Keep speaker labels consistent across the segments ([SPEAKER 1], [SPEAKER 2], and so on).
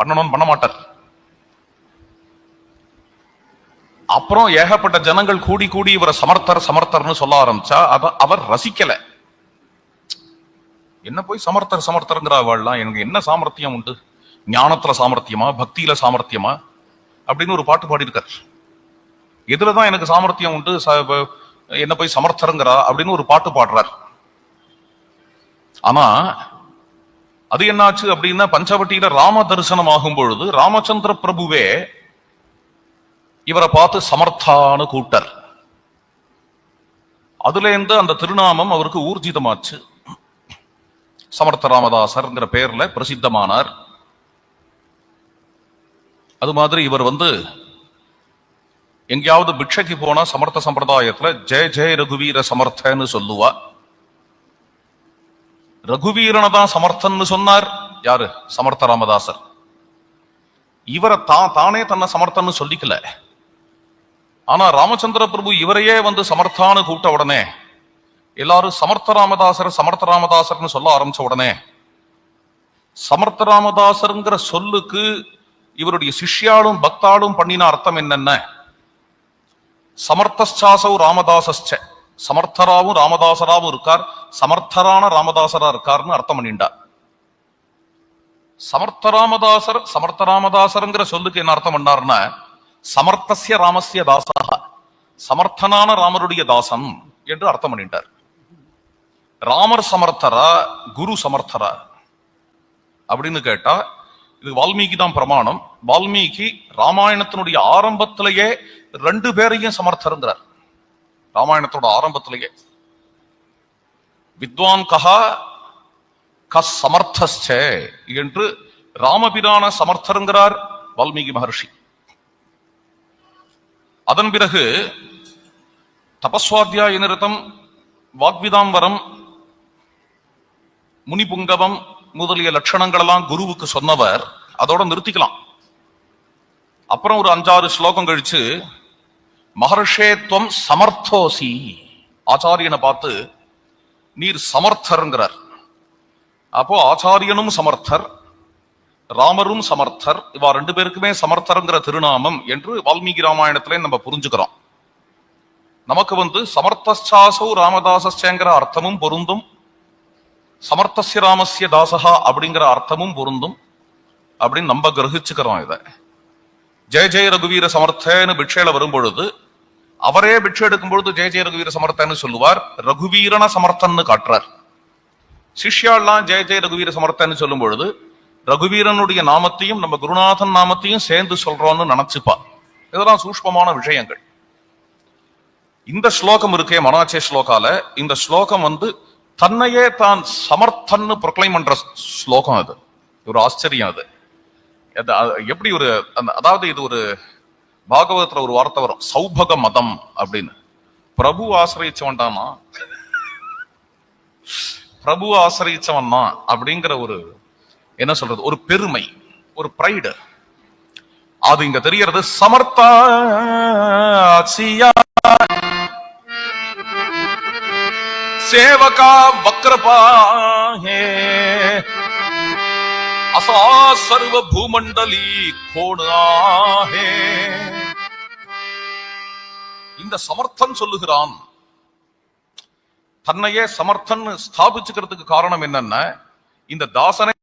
[SPEAKER 1] பண்ணணும்னு பண்ண மாட்டார். அப்புறம் ஏகப்பட்ட ஜனங்கள் கூடி கூடி இவரை சமர்த்தர் சமர்த்தர்னு சொல்ல ஆரம்பிச்சா அவர் ரசிக்கல. என்ன போய் சமர்த்தர் சமர்த்தருங்கிற அவள்லாம், எனக்கு என்ன சாமர்த்தியம் உண்டு, ஞானத்துல சாமர்த்தியமா பக்தியில சாமர்த்தியமா அப்படின்னு ஒரு பாட்டு பாடியிருக்கார். எதுலதான் எனக்கு சாமர்த்தியம் உண்டு, என்ன போய் சமர்த்தருங்கிறா அப்படின்னு ஒரு பாட்டு பாடுறார். ஆனா அது என்னாச்சு அப்படின்னா, பஞ்சவட்டியில ராம தரிசனம் ஆகும் பொழுது ராமச்சந்திர பிரபுவே இவரை பார்த்து சமர்த்தான்னு கூப்பிட்டார். அதுல இருந்து அந்த திருநாமம் அவருக்கு ஊர்ஜிதமாச்சு. சமர்த்த ராமதாசர்ங்கிற பெயர்ல பிரசித்தமானார். அது மாதிரி இவர் எங்கேயாவது பிக்ஷைக்கு போனா சமர்த்த சம்பிரதாயத்துல ஜெய ஜெய ரகுவீர சமர்த்தன்னு சொல்லுவா. ரகுவீரனை தான் சமர்த்தன்னு சொன்னார் யாரு? சமர்த்த ராமதாசர். இவரை தானே தன்னை சமர்த்தன்னு சொல்லிக்கல. ஆனா ராமச்சந்திர பிரபு இவரையே சமர்த்தான்னு கூப்பிட்ட உடனே எல்லாரும் சமர்த்த ராமதாசர் சமர்த்த ராமதாசர்னு சொல்ல ஆரம்பிச்ச உடனே, சமர்த்த ராமதாசர்ங்கிற சொல்லுக்கு இவருடைய சிஷ்யாலும் பக்தாலும் பண்ணின அர்த்தம் என்னென்ன? சமர்த்தாசௌ ராமதாசஸ்ச, சமர்த்தராவும் ராமதாசராவும் இருக்கார், சமர்த்தரான ராமதாசரா இருக்கார்னு அர்த்தம் பண்ணிண்டார். சமர்த்த ராமதாசர் சமர்த்த ராமதாசர்ங்கிற சொல்லுக்கு என்ன அர்த்தம் பண்ணார்னா, சமர்த்தஸ்ய ராமஸ்ய தாசா, சமர்த்தனான ராமருடைய தாசன் என்று அர்த்தம் பண்ணிட்டார். ராமர் சமர்த்தரா குரு சமர்த்தரா அப்படின்னு கேட்டா இது வால்மீகி தான் பிரமாணம். வால்மீகி ராமாயணத்தினுடைய ஆரம்பத்திலேயே 2 பேரையும் சமர்த்தருங்கிறார். ராமாயணத்தோட ஆரம்பத்திலேயே வித்வான் கஹா கஸ் சமர்த்தஸ்சே என்று ராமபிரான சமர்த்தருங்கிறார் வால்மீகி மகர்ஷி. அதன் பிறகு தபஸ்வாத்தியாய நிரதம், வாக்விதாம்பரம், முனிபுங்கவம் முதலிய லட்சணங்கள் எல்லாம் குருவுக்கு சொன்னவர். அதோட நிறுத்திக்கலாம். அப்புறம் ஒரு 5-6 ஸ்லோகம் கழிச்சு மகர்ஷேத்வம் சமர்த்தோசி, ஆச்சாரியனை பார்த்து நீர் சமர்த்தருங்கிறார். அப்போ ஆச்சாரியனும் சமர்த்தர், ராமரும் சமர்த்தர், இவா 2 பேருக்குமே சமர்த்தருங்கிற திருநாமம் என்று வால்மீகி ராமாயணத்திலே நம்ம புரிஞ்சுக்கிறோம். நமக்கு சமர்த்தாசௌ ராமதாசஸ்ங்கிற அர்த்தமும் பொருந்தும், சமர்த்தஸ்ய ராமஸ்ய தாசகா அப்படிங்கிற அர்த்தமும் பொருந்தும் அப்படின்னு நம்ம கிரகிச்சுக்கிறோம். இத ஜெய ஜெய ரகுவீர சமர்த்தன்னு பிக்ஷையில வரும்பொழுது அவரே பிக்ஷை எடுக்கும் பொழுது ஜெய ஜெய ரகுவீர சமர்த்தன்னு சொல்லுவார், ரகுவீரன சமர்த்தன்னு காட்டுறார். சிஷ்யாலாம் ஜெய ஜெய ரகுவீர சமர்த்தன்னு சொல்லும் பொழுது ரகுவீரனுடைய நாமத்தையும் நம்ம குருநாதன் நாமத்தையும் சேர்ந்து சொல்றோம்னு நினைச்சுப்பா. இதெல்லாம் சூஷ்மமான விஷயங்கள். இந்த ஸ்லோகம் இருக்கே மனாச்சே ஸ்லோகால, இந்த ஸ்லோகம் தன்னையே தான் சமர்த்தன்னு ப்ரொக்ளைம் பண்ற ஸ்லோகம். அது ஒரு ஆச்சரியம். அது எப்படி ஒரு அதாவது இது ஒரு பாகவதத்துல ஒரு வார்த்தை வரும், சௌபக மதம் அப்படின்னு. பிரபு ஆசிரியச்சவன் தானா, பிரபு ஆசிரியச்சவன் தான் அப்படிங்கிற ஒரு என்ன சொல்றது, ஒரு பெருமை, ஒரு பிரைடு. அது இங்க தெரியறது. சமர்த்தா சேவகா வக்ரபாஹே அசா சர்வ பூமண்டலி கோணாஹே. இந்த சமர்த்தன் சொல்லுகிறான். தன்னையே சமர்த்தன் ஸ்தாபிச்சுக்கிறதுக்கு காரணம் என்னன்னா, இந்த தாசனை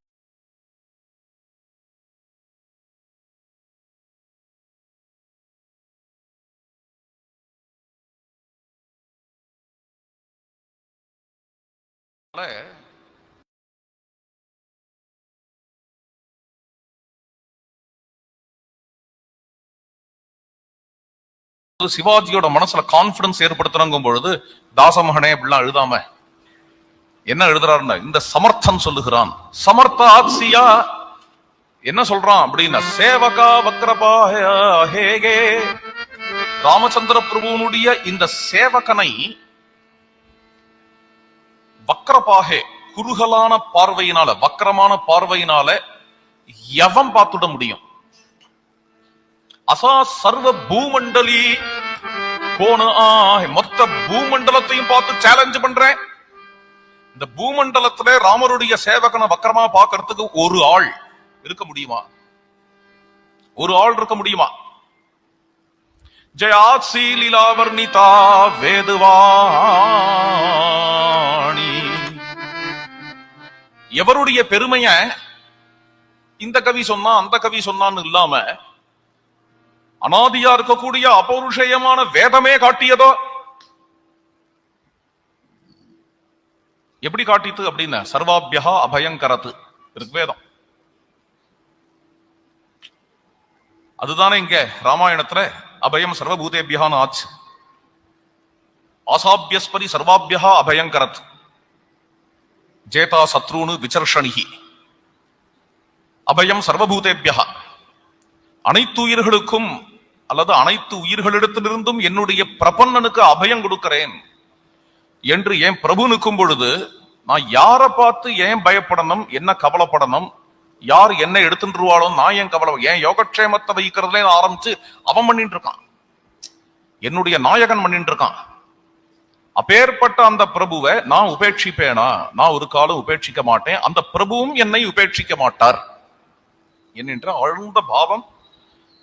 [SPEAKER 1] சிவாஜியோட மனசுல கான்பிடன்ஸ் ஏற்படுத்தணும் பொழுது தாசமகனே அப்படிலாம் எழுதாம என்ன எழுதுறாருன்னா, இந்த சமர்த்தன் சொல்லுகிறான். சமர்த்தாத்சியா என்ன சொல்றான் அப்படின்னா, சேவகா வக்ரபாஹே, ராமச்சந்திர பிரபுனுடைய இந்த சேவகனை வக்ரபாஹே குறுகலான பார்வையினால, வக்கரமான பார்வையினால எவன் பார்த்துட முடியும்? அசா சர்வ பூமண்டலி கோண, மொத்த பூமண்டலத்தையும் பார்த்து சேலஞ்ச் பண்றேன். இந்த பூமண்டலத்துல ராமருடைய சேவகனை வக்கரமா பார்க்கறதுக்கு ஒரு ஆள் இருக்க முடியுமா? ஒரு ஆள் இருக்க முடியுமா? ஜயாத்சி லீலாவர்ணிதா வேதுவாணி. எவருடைய பெருமைய இந்த கவி சொன்னா அந்த கவி சொன்னான்னு இல்லாம அனாதியா இருக்கக்கூடிய அபௌருஷேயமான வேதமே காட்டியதோ. எப்படி காட்டித்து அப்படின்னு, சர்வாபியா அபயங்கரத்து ரிக்வேதம். அதுதானே இங்க ராமாயணத்துல அபயம் சர்வபூதேபியான்னு ஆச்சு. ஆசாபியஸ்பரி சர்வாபியா அபயங்கரத் ஜேதா சத்ருனு விசர்ஷணிகி. அபயம் சர்வபூதேபியா, அனைத்து உயிர்களுக்கும் அல்லது அனைத்து உயிர்களிடத்திலிருந்தும் என்னுடைய பிரபன்னனுக்கு அபயம் கொடுக்கிறேன் என்று என் பிரபு நிற்கும் பொழுது நான் யாரை பார்த்து ஏன் பயப்படணும், என்ன கவலைப்படணும், யார் என்ன எடுத்துருவாளோ நான் ஏன் கவலை, ஏன் யோகக்ஷேமத்தை வைக்கிறதுல ஆரம்பிச்சு அவன் பண்ணிட்டு இருக்கான், என்னுடைய நாயகன் பண்ணிட்டு இருக்கான். அப்பேற்பட்ட அந்த பிரபுவை நான் உபேட்சிப்பேனா? நான் ஒரு காலம் உபேட்சிக்க மாட்டேன், அந்த பிரபுவும் என்னை உபேட்சிக்க மாட்டார் என்கின்ற ஆழ்ந்த பாவம்.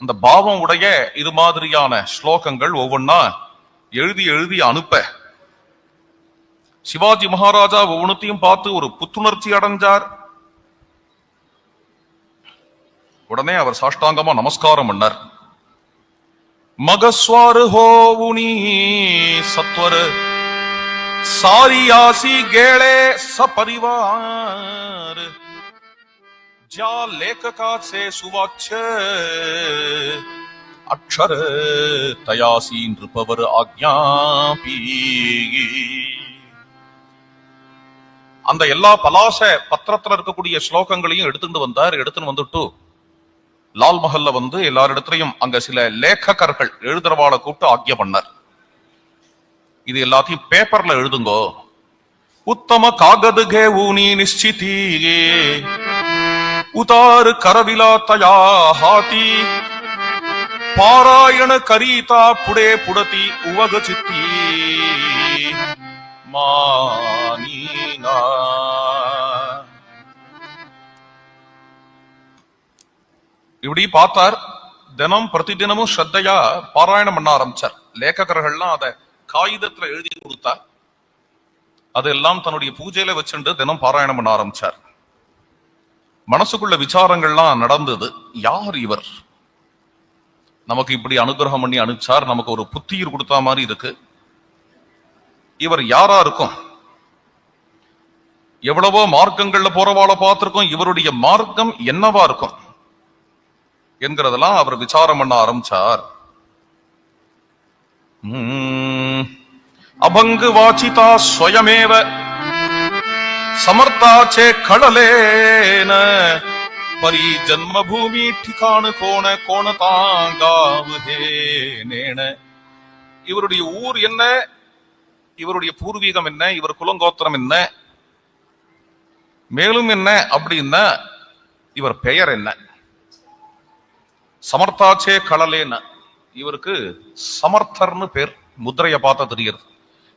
[SPEAKER 1] அந்த பாவம் உடைய இது மாதிரியான ஸ்லோகங்கள் ஒவ்வொன்னா எழுதி எழுதி அனுப்ப சிவாஜி மகாராஜா ஒவ்வொன்றையும் பார்த்து ஒரு புத்துணர்ச்சி அடைஞ்சார். உடனே அவர் சாஷ்டாங்கமா நமஸ்காரம் பண்ணார். மகஸ்வாரு ஹோவுனி சத்வர சாரியாசி கேளே சபரிவார் ஜா லேககா சே சுவாச்ச அக்ஷர தயாசி நிருபவர் ஆக்ஞாபி. அந்த எல்லா பலாச பத்திரத்துல இருக்கக்கூடிய ஸ்லோகங்களையும் எடுத்துட்டு வந்தார். எடுத்துன்னு வந்துட்டு லால் மஹல்ல வந்து எல்லாரிடத்திலையும் அங்க சில லேखकர்கள் எழுதுறவாளை கூப்பிட்டு ஆக்ஞை பண்ணார். இது எல்லாத்தையும் பேப்பர்ல எழுதுங்கோ. உத்தம காகதுகே ஊனி நிச்சிதி உதார் கரவிலா தயா ஹாதி பாராயண கரீதா புடே புடதி உவக சித்தி மானீனா. இப்படி பார்த்தார். தினம் பிரதி தினமும் ஸ்ரத்தையா பாராயணம் பண்ண ஆரம்பிச்சார். லேखकர்கள்லாம் அதை காகிதத்துல எழுதி கொடுத்தார். அதெல்லாம் தன்னுடைய பூஜையில வச்சுட்டு தினம் பாராயணம் பண்ண ஆரம்பிச்சார். மனசுக்குள்ள விசாரங்கள்லாம் நடந்தது. யார் இவர்? நமக்கு இப்படி அனுகிரகம் பண்ணி அனுப்பிச்சார், நமக்கு ஒரு புத்தியர் கொடுத்தா மாதிரி இருக்கு. இவர் யாரா இருக்கும்? எவ்வளவோ மார்க்கங்கள்ல போறவாள பார்த்திருக்கோம், இவருடைய மார்க்கம் என்னவா இருக்கும் என்கிறதெல்லாம் அவர் விசாரம் பண்ண ஆரம்பிச்சார். அபங்கு வாச்சிதா ஸ்வயமேவ சமர்த்தாச்சே கடலேன பரி ஜன்ம பூமி டிகானு கோண கோண தாங்காவுதேனேன. இவருடைய ஊர் என்ன, இவருடைய பூர்வீகம் என்ன, இவர் குலங்கோத்திரம் என்ன, மேலும் என்ன அப்படின்னா இவர் பெயர் என்ன? சமர்த்தாச்சே கடலேன. இவருக்கு சமர்த்தர்னு பேர். முத்திரைய பார்த்தா தெரியுது.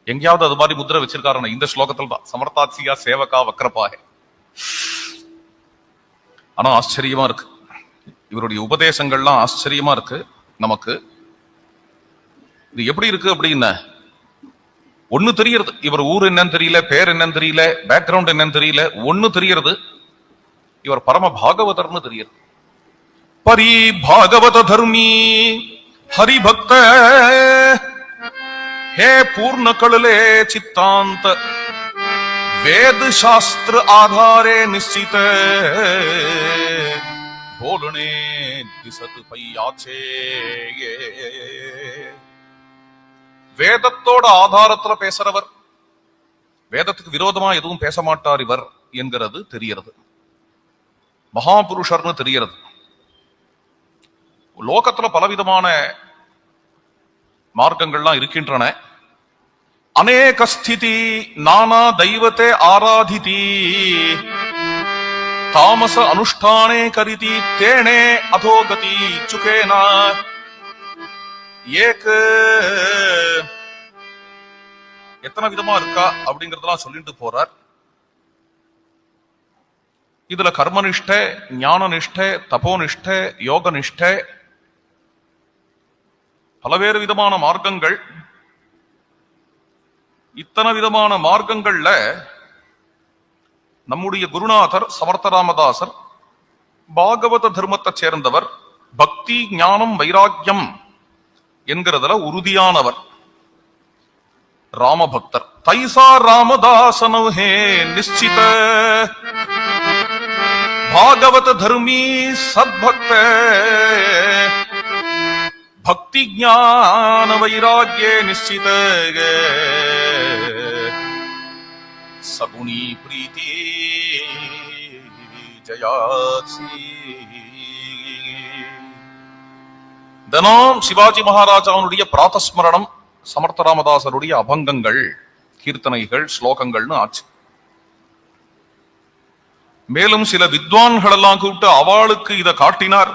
[SPEAKER 1] எங்கேயாவது அது மாதிரி முத்திரை வச்சிருக்காரு? இந்த ஸ்லோகத்தில் தான். சமர்த்தாட்சியா சேவகா வக்ரபாக. ஆனா ஆச்சரியமா இருக்கு, இவருடைய உபதேசங்கள்லாம் ஆச்சரியமா இருக்கு நமக்கு. இது எப்படி இருக்கு அப்படின்னா, ஒண்ணு தெரியறது, இவர் ஊர் என்னன்னு தெரியல, பேர் என்னன்னு தெரியல, பேக்ரவுண்ட் என்னன்னு தெரியல. ஒண்ணு தெரியறது, இவர் பரம பாகவதர்னு தெரியுது. பரி பாகவத தர்மி ஹரிபக்த हे पूर्ण कळले चित्तांत वेद शास्त्र आधारे निश्चित बोलणे दिसत पैयाचे. வேதத்தோட ஆதாரத்துல பேசுறவர், வேதத்துக்கு விரோதமா எதுவும் பேச மாட்டார் இவர் என்கிறது தெரிகிறது. மகாபுருஷர்னு தெரிகிறது. லோகத்துல பலவிதமான மார்க்கங்கள்லாம் இருக்கின்றன. அநேக ஸ்திதி நானா தெய்வத்தை ஆராதிதி தாமச அனுஷ்டானே கரிதி தேனே அதோகதி சுகேனா. ஏக்கு எத்தனை விதமா இருக்கா அப்படிங்கறதெல்லாம் சொல்லிட்டு போறார். இதுல கர்மனிஷ்டை, ஞான நிஷ்டை, தபோனிஷ்டை, யோக நிஷ்டை, பலவேறு விதமான மார்க்கங்கள். இத்தனை விதமான மார்க்கங்கள்ல நம்முடைய குருநாதர் சமர்த்த ராமதாசர் பாகவத தர்மத்தை சேர்ந்தவர், பக்தி ஞானம் வைராக்கியம் என்கிறதுல உறுதியானவர், ராமபக்தர். தைசா ராமதாசனவ் ஹே நிச்சித பாகவத தர்மீ சத்பக்த பக்தி ஞான வைராக்கியே நிச்சித சகுணி பிரீதி ஜயாசி. தினம் சிவாஜி மகாராஜாவுடைய பிராத்தஸ்மரணம், சமர்த்த ராமதாசருடைய அபங்கங்கள், கீர்த்தனைகள், ஸ்லோகங்கள்னு ஆச்சு. மேலும் சில வித்வான்கள் எல்லாம் கூப்பிட்டு அவளுக்கு இதை காட்டினார்.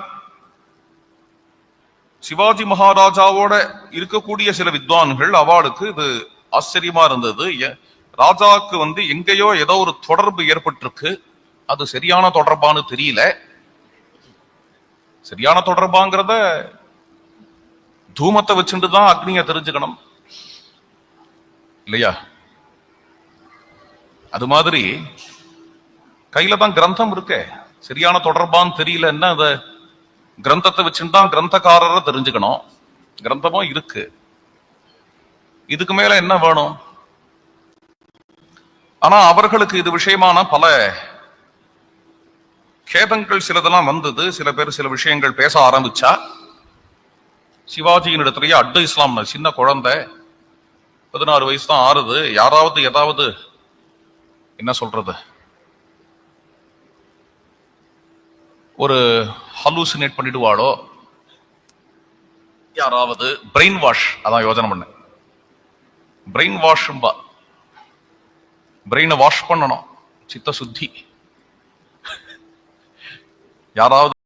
[SPEAKER 1] சிவாஜி மகாராஜாவோட இருக்கக்கூடிய சில வித்வான்கள் அவளுக்கு இது ஆச்சரியமா இருந்தது. ராஜாவுக்கு எங்கேயோ ஏதோ ஒரு தொடர்பு ஏற்பட்டிருக்கு, அது சரியான தொடர்பான்னு தெரியல. சரியான தொடர்பாங்கிறத தூமத்தை வச்சுட்டுதான் அக்னிய தெரிஞ்சுக்கணும் இல்லையா? அது மாதிரி கையில தான் கிரந்தம் இருக்க, சரியான தொடர்பான்னு தெரியலன்னா அத கிரந்தத்தை வச்சுதான் கிரந்தக்காரரை தெரிஞ்சுக்கணும். கிரந்தமும் இருக்கு, இதுக்கு மேல என்ன வேணும்? ஆனா அவர்களுக்கு இது விஷயமான பல கேதங்கள் சிலதெல்லாம் வந்தது. சில பேர் சில விஷயங்கள் பேச ஆரம்பிச்சா, சிவாஜியின் இடத்துலயே இஸ்லாம் சின்ன குழந்தை, 16 வயசு தான் ஆறுது. யாராவது ஏதாவது என்ன சொல்றது, ஒரு ஹலூசினேட் பண்ணிடுவாளோ, யாராவது பிரெயின் வாஷ், அதான் யோசனை பண்ண, பிரெயின் வாஷ், பிரெயினை வாஷ் பண்ணணும், சித்த சுத்தி. யாராவது